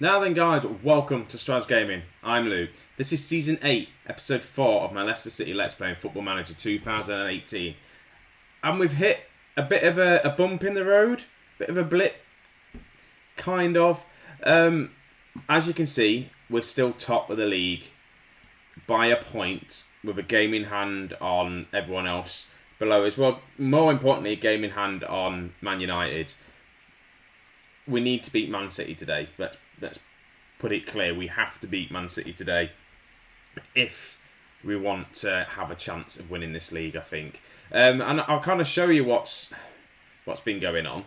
Now then guys, welcome to Strasz Gaming. I'm Luke. This is Season 8, Episode 4 of my Leicester City Let's Play in Football Manager 2018. And we've hit a bit of a bump in the road, bit of a blip, kind of. As you can see, we're still top of the league by a point with a game in hand on everyone else below us. Well, more importantly, a game in hand on Man United. We need to beat Man City today. Let's put it clear. We have to beat Man City today if we want to have a chance of winning this league, I think. And I'll kind of show you what's been going on.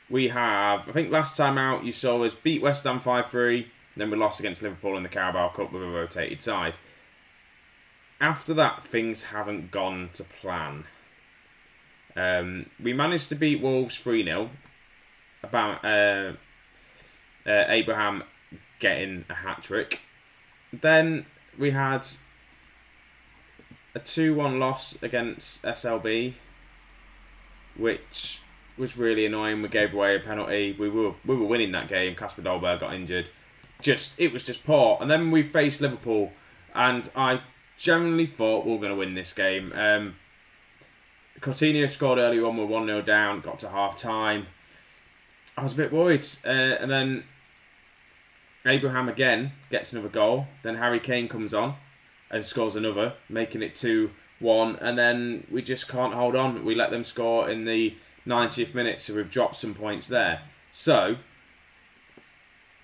We have, I think last time out you saw us beat West Ham 5-3. Then we lost against Liverpool in the Carabao Cup with a rotated side. After that, things haven't gone to plan. We managed to beat Wolves 3-0. About Abraham getting a hat-trick. Then we had a 2-1 loss against SLB, which was really annoying. We gave away a penalty. We were winning that game. Kasper Dolberg got injured. It was just poor. And then we faced Liverpool, and I generally thought we were going to win this game. Coutinho scored early on. We were 1-0 down. Got to half-time. I was a bit worried. And then Abraham again gets another goal. Then Harry Kane comes on and scores another, making it 2-1. And then we just can't hold on. We let them score in the 90th minute, so we've dropped some points there. So,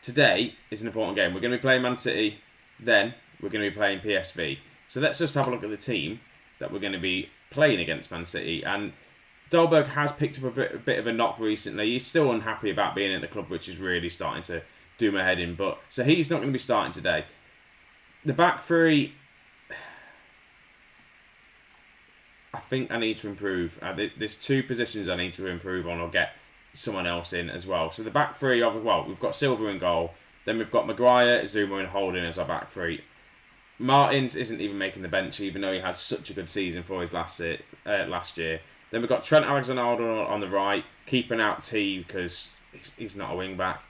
today is an important game. We're going to be playing Man City, then we're going to be playing PSV. So let's just have a look at the team that we're going to be playing against Man City. And Dolberg has picked up a bit of a knock recently. He's still unhappy about being at the club, which is really starting to do my head in. So he's not going to be starting today. The back three, I think I need to improve. There's two positions I need to improve on or get someone else in as well. So the back three, we've got Silva in goal. Then we've got Maguire, Zuma and Holding as our back three. Martins isn't even making the bench, even though he had such a good season for his last year. Then we've got Trent Alexander-Arnold on the right, keeping out T because he's not a wing-back.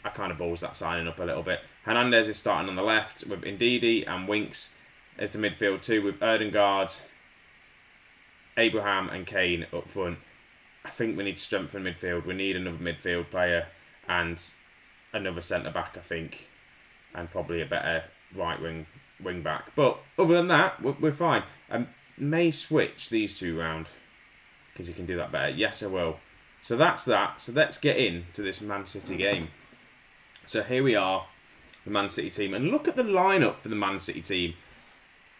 I kind of balls that signing up a little bit. Hernandez is starting on the left with Ndidi and Winks as the midfield too, with Erdegaard, Abraham and Kane up front. I think we need to strengthen midfield. We need another midfield player and another centre-back, I think. And probably a better right wing-back. But other than that, we're fine. May switch these two round because you can do that better. Yes, I will. So that's that. So let's get into this Man City game. So here we are, the Man City team. And look at the lineup for the Man City team.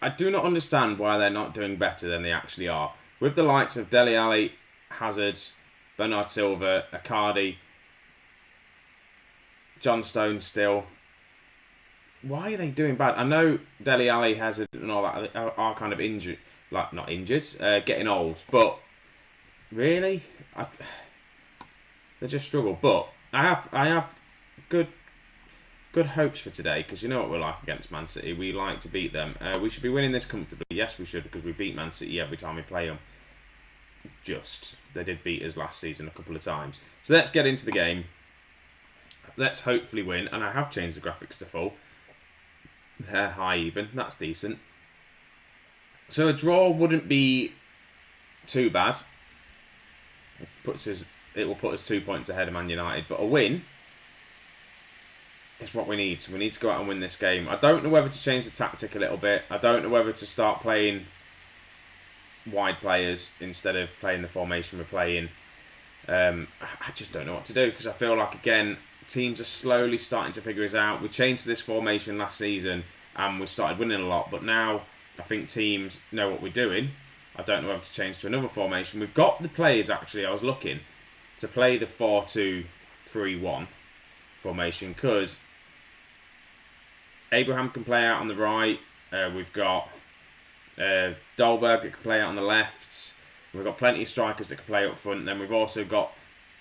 I do not understand why they're not doing better than they actually are. With the likes of Dele Alli, Hazard, Bernard Silva, Icardi, John Stones still. Why are they doing bad? I know Dele Alli, Hazard and all that are kind of injured. Like, not injured, getting old. But, really? They just struggle. But, I have good hopes for today. Because you know what we're like against Man City. We like to beat them. We should be winning this comfortably. Yes, we should. Because we beat Man City every time we play them. They did beat us last season a couple of times. So, let's get into the game. Let's hopefully win. And I have changed the graphics to full. They're high even. That's decent. So a draw wouldn't be too bad. It will put us 2 points ahead of Man United. But a win is what we need. So we need to go out and win this game. I don't know whether to change the tactic a little bit. I don't know whether to start playing wide players instead of playing the formation we're playing. I just don't know what to do because I feel like, again, teams are slowly starting to figure us out. We changed to this formation last season and we started winning a lot. But now I think teams know what we're doing. I don't know whether to change to another formation. We've got the players, actually, I was looking, to play the 4-2-3-1 formation because Abraham can play out on the right. We've got Dolberg that can play out on the left. We've got plenty of strikers that can play up front. Then we've also got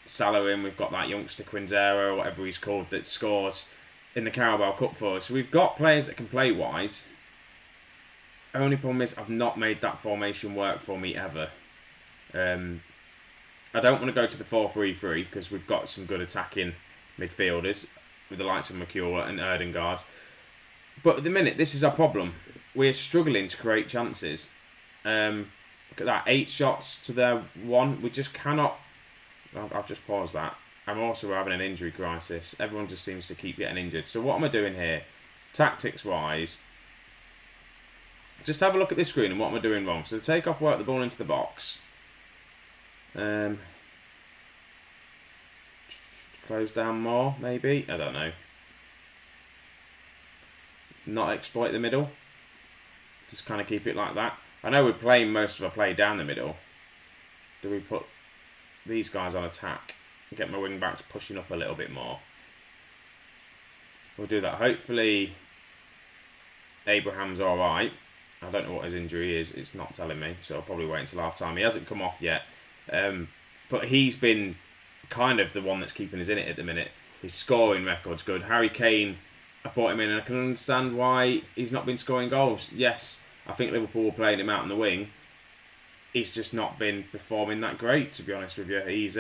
Salah in. We've got that youngster Quinzero or whatever he's called that scored in the Carabao Cup for us. So we've got players that can play wide. Only problem is I've not made that formation work for me ever. I don't want to go to the 4-3-3 because we've got some good attacking midfielders. with the likes of McCure and Erdengard. But at the minute, this is our problem. We're struggling to create chances. Look at that, 8 shots to their 1. We just cannot... I'll just pause that. I'm also having an injury crisis. Everyone just seems to keep getting injured. So what am I doing here? Tactics-wise, just have a look at this screen and what am I doing wrong. So take off, work the ball into the box. Close down more, maybe? I don't know. Not exploit the middle. Just kind of keep it like that. I know we're playing most of our play down the middle. Do we put these guys on attack? Get my wing backs pushing up a little bit more. We'll do that. Hopefully Abraham's alright. I don't know what his injury is. It's not telling me, so I'll probably wait until half time. He hasn't come off yet. But he's been kind of the one that's keeping us in it at the minute. His scoring record's good. Harry Kane, I brought him in and I can understand why he's not been scoring goals. Yes, I think Liverpool were playing him out in the wing. He's just not been performing that great, to be honest with you. He's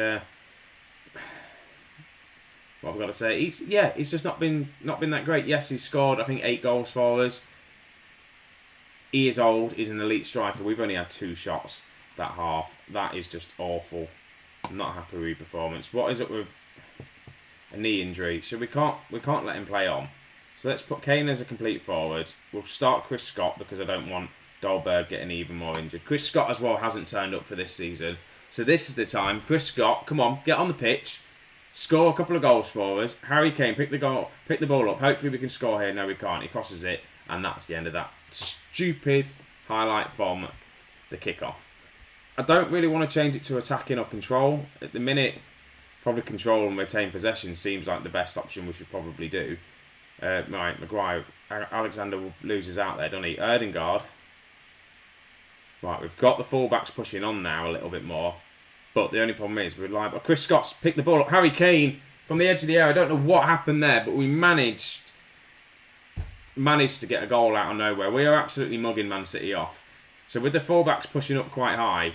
what have I got to say? He's just not been that great. Yes, he's scored, I think, 8 goals for us. He is old. He's an elite striker. We've only had 2 shots that half. That is just awful. I'm not happy with his performance. What is it with a knee injury? So we can't let him play on. So let's put Kane as a complete forward. We'll start Chris Scott because I don't want Dolberg getting even more injured. Chris Scott as well hasn't turned up for this season. So this is the time. Chris Scott, come on, get on the pitch. Score a couple of goals for us. Harry Kane, pick the ball up. Hopefully we can score here. No, we can't. He crosses it. And that's the end of that stupid highlight from the kickoff. I don't really want to change it to attacking or control. At the minute, probably control and retain possession seems like the best option we should probably do. Right, Maguire. Alexander loses out there, doesn't he? Erdengard. Right, we've got the fullbacks pushing on now a little bit more. But the only problem is we're liable. Chris Scott's picked the ball up. Harry Kane from the edge of the area. I don't know what happened there, but we managed to get a goal out of nowhere. We are absolutely mugging Man City off. So with the fullbacks pushing up quite high,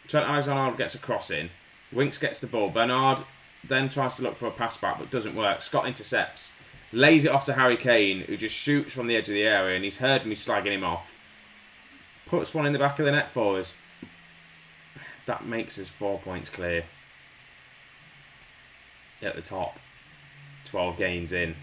Trent Alexander-Arnold gets a cross in. Winks gets the ball. Bernard then tries to look for a pass back, but doesn't work. Scott intercepts. Lays it off to Harry Kane, who just shoots from the edge of the area, and he's heard me slagging him off. Puts one in the back of the net for us. That makes us 4 points clear. At the top. 12 games in.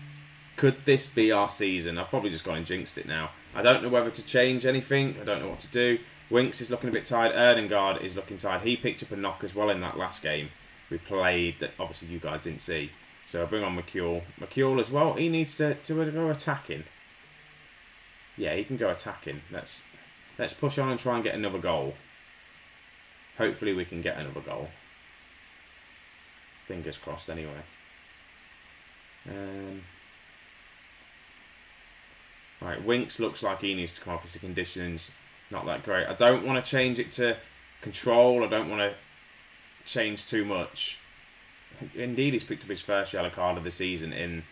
Could this be our season? I've probably just gone and jinxed it now. I don't know whether to change anything. I don't know what to do. Winks is looking a bit tired. Erdengard is looking tired. He picked up a knock as well in that last game we played that obviously you guys didn't see. So I'll bring on McCure. McCure as well. He needs to go attacking. Yeah, he can go attacking. Let's push on and try and get another goal. Hopefully we can get another goal. Fingers crossed anyway. Right, Winks looks like he needs to come off. His conditions not that great. I don't want to change it to control. I don't want to change too much. Indeed, he's picked up his first yellow card of the season in,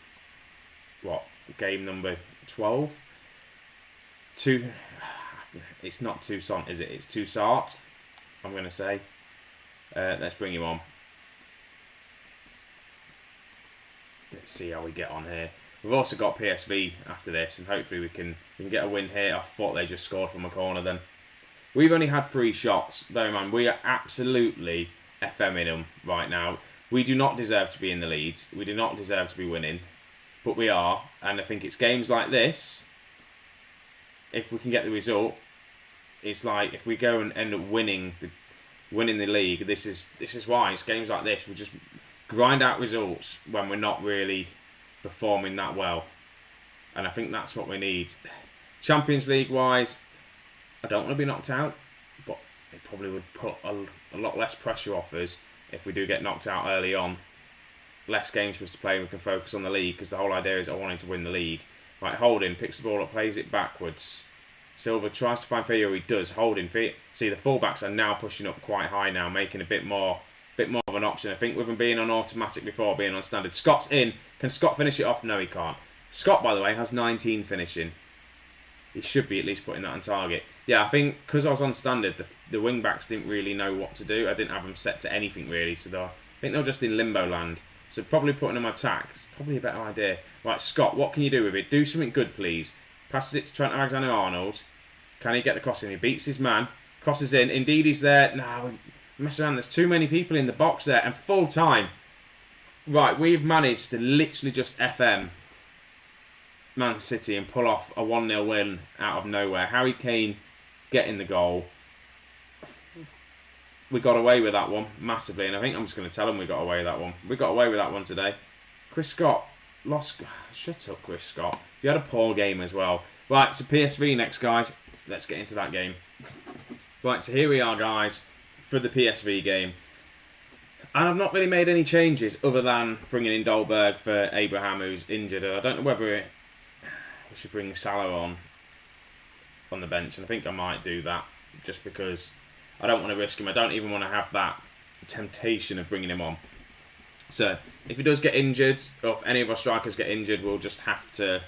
what, game number 12? It's not Toussaint, is it? It's Toussaint, I'm going to say. Let's bring him on. Let's see how we get on here. We've also got PSV after this, and hopefully we can get a win here. I thought they just scored from a corner then. We've only had 3 shots, though, man. We are absolutely FMing them right now. We do not deserve to be in the leads. We do not deserve to be winning, but we are. And I think it's games like this, if we can get the result, it's like if we go and end up winning the league, this is why. It's games like this. We just grind out results when we're not really performing that well. And I think that's what we need. Champions League wise, I don't want to be knocked out, but it probably would put a lot less pressure off us if we do get knocked out early on. Less games for us to play and we can focus on the league, because the whole idea is I wanting to win the league. Right, Holding picks the ball up, plays it backwards. Silva tries to find Theo, he does. Holding, see the fullbacks are now pushing up quite high now, making a bit more of an option. I think with them being on automatic before being on standard. Scott's in. Can Scott finish it off? No, he can't. Scott, by the way, has 19 finishing. He should be at least putting that on target. Yeah, I think because I was on standard, the wing backs didn't really know what to do. I didn't have them set to anything really, so I think they were just in limbo land. So probably putting him on attack is probably a better idea. Right, Scott, what can you do with it? Do something good, please. Passes it to Trent Alexander-Arnold. Can he get the cross in? He beats his man. Crosses in. Indeed, he's there. No, we mess around. There's too many people in the box there. And full time. Right, we've managed to literally just FM Man City and pull off a 1-0 win out of nowhere. Harry Kane getting the goal. We got away with that one massively, and I think I'm just going to tell him we got away with that one. We got away with that one today. Chris Scott lost. Shut up, Chris Scott. You had a poor game as well. Right, so PSV next, guys. Let's get into that game. Right, so here we are, guys, for the PSV game. And I've not really made any changes other than bringing in Dolberg for Abraham, who's injured. I don't know whether we should bring Salah on the bench, and I think I might do that just because I don't want to risk him. I don't even want to have that temptation of bringing him on. So if he does get injured, or if any of our strikers get injured, we'll just have to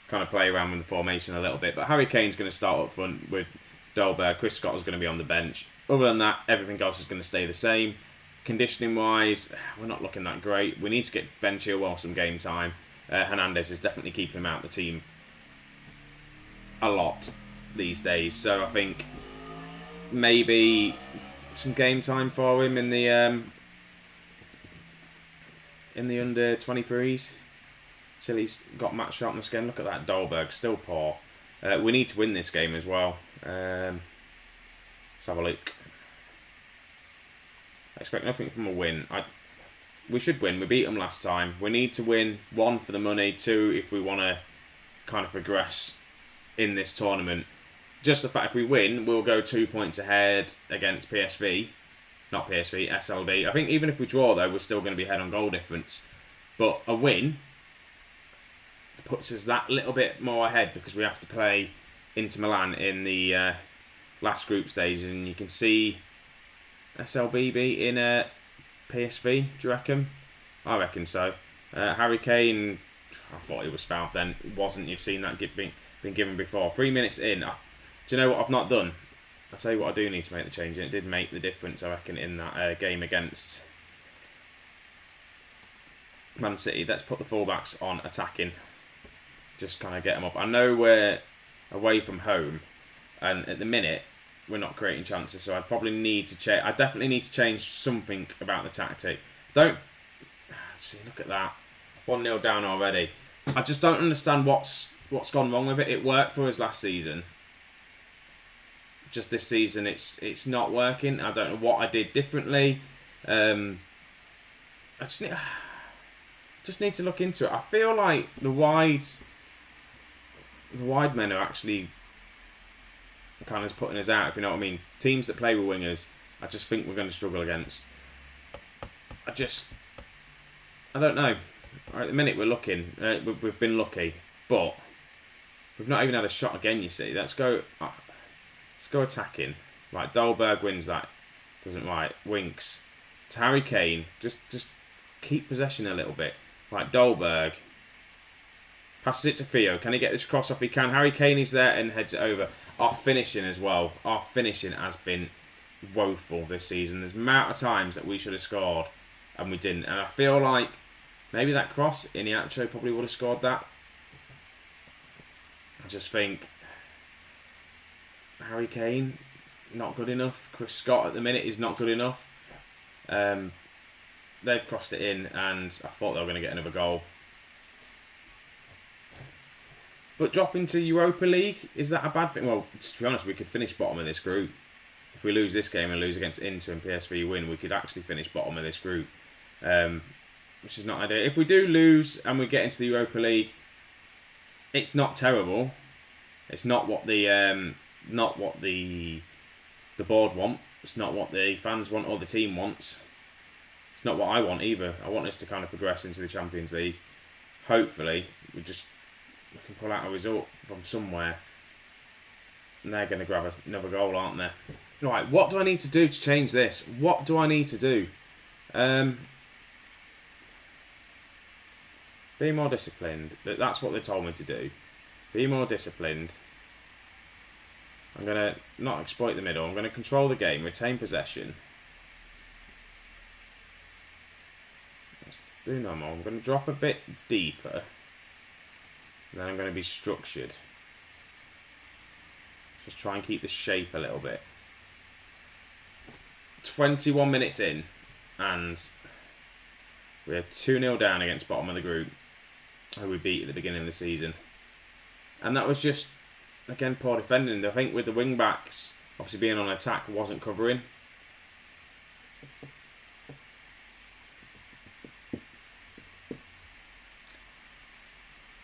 kind of play around with the formation a little bit. But Harry Kane's going to start up front with Dolberg. Chris Scott is going to be on the bench. Other than that, everything else is going to stay the same. Conditioning wise, we're not looking that great. We need to get Ben Chilwell some game time. Hernandez is definitely keeping him out of the team a lot these days. So I think maybe some game time for him in the under 23s till he's got match sharpness again. Look at that, Dolberg still poor. We need to win this game as well. Let's have a look. I expect nothing from a win. We should win. We beat them last time. We need to win. 1 for the money. 2 if we want to kind of progress in this tournament. Just the fact if we win, we'll go 2 points ahead against PSV. Not PSV, SLB. I think even if we draw, though, we're still going to be ahead on goal difference. But a win puts us that little bit more ahead because we have to play Inter Milan in the last group stage. And you can see SLB beating PSV, do you reckon? I reckon so. Harry Kane, I thought he was fouled then. It wasn't. You've seen that been given before. 3 minutes in. Do you know what I've not done? I'll tell you what I do need to make the change. And it did make the difference, I reckon, in that game against Man City. Let's put the fullbacks on attacking. Just kind of get them up. I know we're away from home. And at the minute, we're not creating chances. So I probably need to change. I definitely need to change something about the tactic. See, look at that. 1-0 down already. I just don't understand what's gone wrong with it. It worked for us last season. Just this season, it's not working. I don't know what I did differently. I just need to look into it. I feel like the wide men are actually kind of putting us out, if you know what I mean. Teams that play with wingers, I just think we're going to struggle against. I don't know. At the minute we're looking. We've been lucky, but we've not even had a shot again. You see, let's go attacking. Right, Dolberg wins that. Doesn't right. Winks to Harry Kane. Just keep possession a little bit. Right, Dolberg passes it to Theo. Can he get this cross off? He can. Harry Kane is there and heads it over. Our finishing as well. Our finishing has been woeful this season. There's amount of times that we should have scored and we didn't. And I feel like maybe that cross, Iniacho probably would have scored that. I just think Harry Kane, not good enough. Chris Scott at the minute is not good enough. They've crossed it in and I thought they were going to get another goal. But dropping to Europa League, is that a bad thing? Well, to be honest, we could finish bottom of this group. If we lose this game and lose against Inter and PSV win, we could actually finish bottom of this group. Which is not ideal. If we do lose and we get into the Europa League, it's not terrible. It's not what the board want. It's not what the fans want or the team wants. It's not what I want either. I want us to kind of progress into the Champions League. Hopefully, we can pull out a result from somewhere. And they're going to grab another goal, aren't they? Right, what do I need to do to change this? What do I need to do? Be more disciplined. That's what they told me to do. Be more disciplined. I'm going to not exploit the middle. I'm going to control the game, retain possession. do no more. I'm going to drop a bit deeper. And then I'm going to be structured. Just try and keep the shape a little bit. 21 minutes in, and we're 2-0 down against bottom of the group, who we beat at the beginning of the season. And that was just, again, poor defending. I think with the wing backs obviously being on attack, wasn't covering.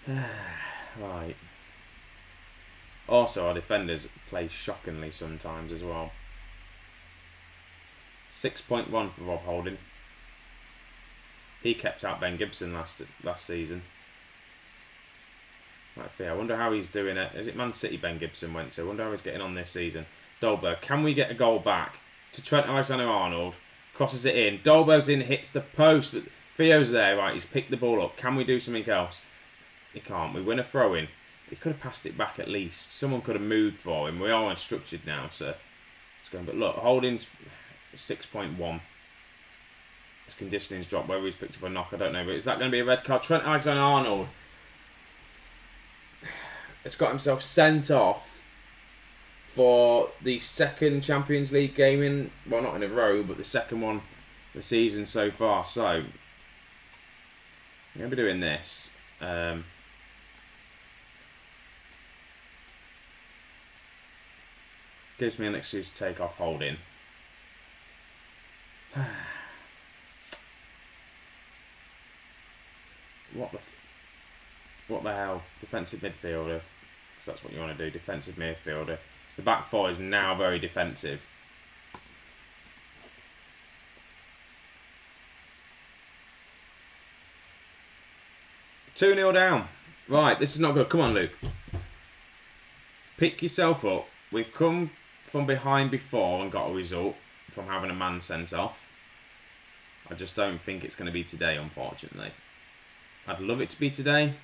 Right. Also, our defenders play shockingly sometimes as well. 6.1 for Rob Holding. He kept out Ben Gibson last season. Right, I wonder how he's doing it. Is it Man City Ben Gibson went to? I wonder how he's getting on this season. Dolberg, can we get a goal back to Trent Alexander-Arnold? Crosses it in. Dolberg's in, hits the post. But Theo's there, right? He's picked the ball up. Can we do something else? He can't. We win a throw-in. He could have passed it back at least. Someone could have moved for him. We are unstructured now, so it's going. But look, Holding's 6.1. His conditioning's dropped. Whether he's picked up a knock, I don't know. But is that going to be a red card? Trent Alexander-Arnold has got himself sent off for the second Champions League game in, well, not in a row, but the second one the season so far. So I'm going to be doing this. Gives me an excuse to take off Holding. What the hell? Defensive midfielder. Because that's what you want to do. Defensive midfielder. The back four is now very defensive. Two 0 down. Right, this is not good. Come on, Luke. Pick yourself up. We've come from behind before and got a result from having a man sent off. I just don't think it's going to be today, unfortunately. I'd love it to be today.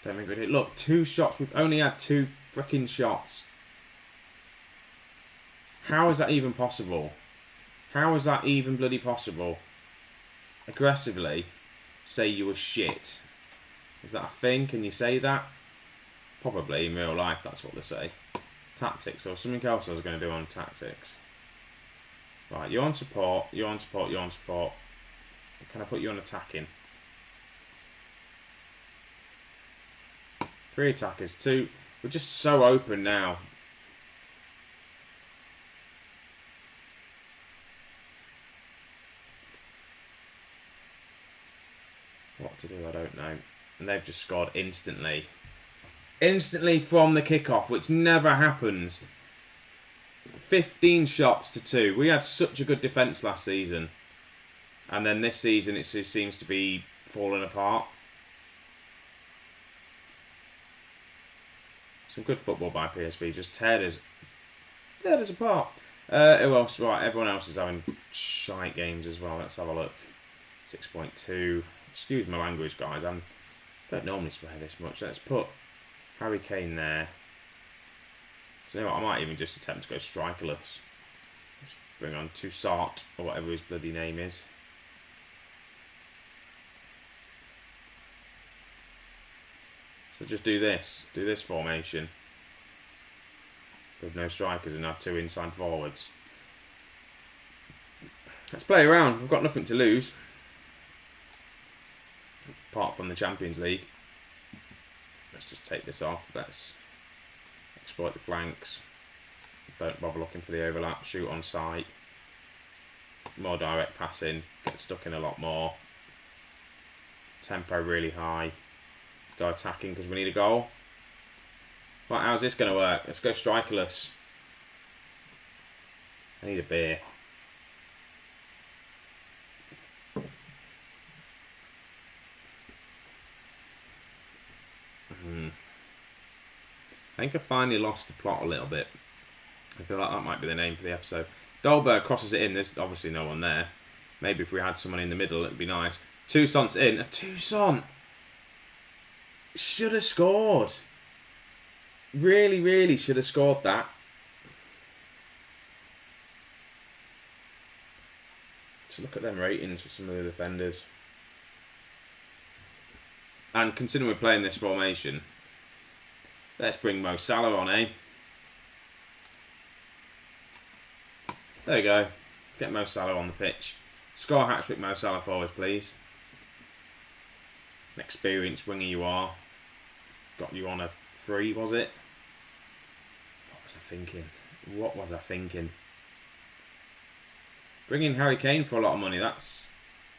Don't think we do. Look, 2 shots. We've only had 2 freaking shots. How is that even possible? How is that even bloody possible? Aggressively say you were shit. Is that a thing? Can you say that? Probably in real life, that's what they say. Tactics. There was something else I was going to do on tactics. Right, you're on support. You're on support. You're on support. Can I put you on attacking? 3 attackers. 2. We're just so open now. What to do, I don't know. And they've just scored instantly. Instantly from the kickoff, which never happens. 15 shots to 2. We had such a good defence last season. And then this season it just seems to be falling apart. Some good football by PSV. Just teared us apart. Who else? Right, everyone else is having shite games as well. Let's have a look. 6.2. Excuse my language, guys. I don't normally swear this much. Let's put Harry Kane there. So you know what? I might even just attempt to go strikerless. Let's bring on Toussaint, or whatever his bloody name is. So just do this formation with no strikers and have 2 inside forwards. Let's play around. We've got nothing to lose, apart from the Champions League. Let's just take this off. Let's exploit the flanks. Don't bother looking for the overlap. Shoot on sight. More direct passing. Get stuck in a lot more. Tempo really high. Go attacking because we need a goal. Right, how's this going to work? Let's go strikerless. I need a beer. I think I finally lost the plot a little bit. I feel like that might be the name for the episode. Dolberg crosses it in. There's obviously no one there. Maybe if we had someone in the middle, it'd be nice. Toussaint's in. Toussaint should have scored. Really, really should have scored that. So look at them ratings for some of the defenders. And considering we're playing this formation, let's bring Mo Salah on, eh? There you go. Get Mo Salah on the pitch. Score a hat-trick, Mo Salah forwards, please. An experienced winger you are. Got you on a 3, was it? What was I thinking? What was I thinking? Bring in Harry Kane for a lot of money. That's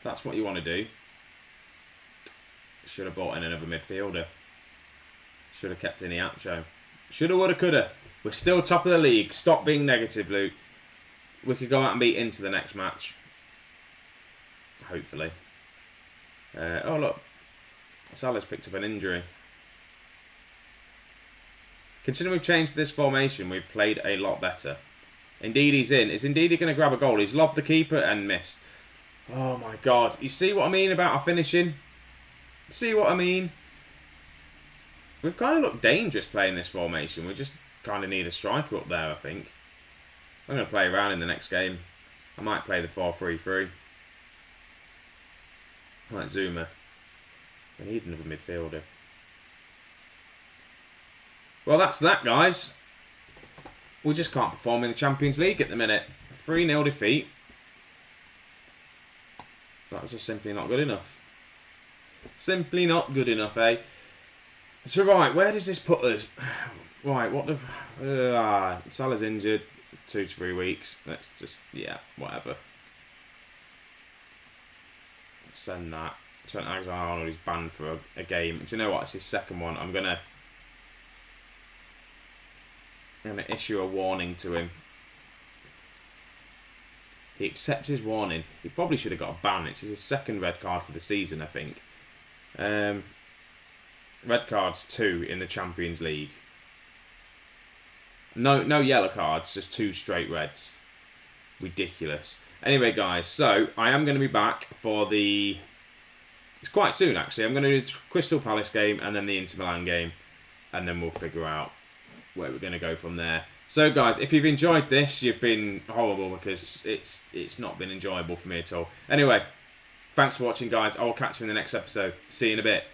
what you want to do. Should have bought in another midfielder. Should have kept in Iacho. Shoulda, woulda, coulda. We're still top of the league. Stop being negative, Luke. We could go out and beat into the next match. Hopefully. Oh, look. Salah's picked up an injury. Considering we've changed this formation, we've played a lot better. Indeed, he's in. Is Indeed going to grab a goal? He's lobbed the keeper and missed. Oh, my God. You see what I mean about our finishing? See what I mean? We've kind of looked dangerous playing this formation. We just kind of need a striker up there, I think. I'm going to play around in the next game. I might play the 4-3-3. Like Zuma. We need another midfielder. Well, that's that, guys. We just can't perform in the Champions League at the minute. 3-0 defeat. That was just simply not good enough. Simply not good enough, eh? So, right, where does this put us? Right, what the... Salah's injured. 2 to 3 weeks. Let's just... Yeah, whatever. Let's send that. Trent Alexander-Arnold is banned for a game. Do you know what? It's his second one. I'm gonna issue a warning to him. He accepts his warning. He probably should have got a ban. It's his second red card for the season, I think. Red cards 2 in the Champions League. No yellow cards, just 2 straight reds. Ridiculous. Anyway, guys, so I am going to be back for the... It's quite soon, actually. I'm going to do the Crystal Palace game and then the Inter Milan game. And then we'll figure out where we're going to go from there. So, guys, if you've enjoyed this, you've been horrible because it's not been enjoyable for me at all. Anyway, thanks for watching, guys. I will catch you in the next episode. See you in a bit.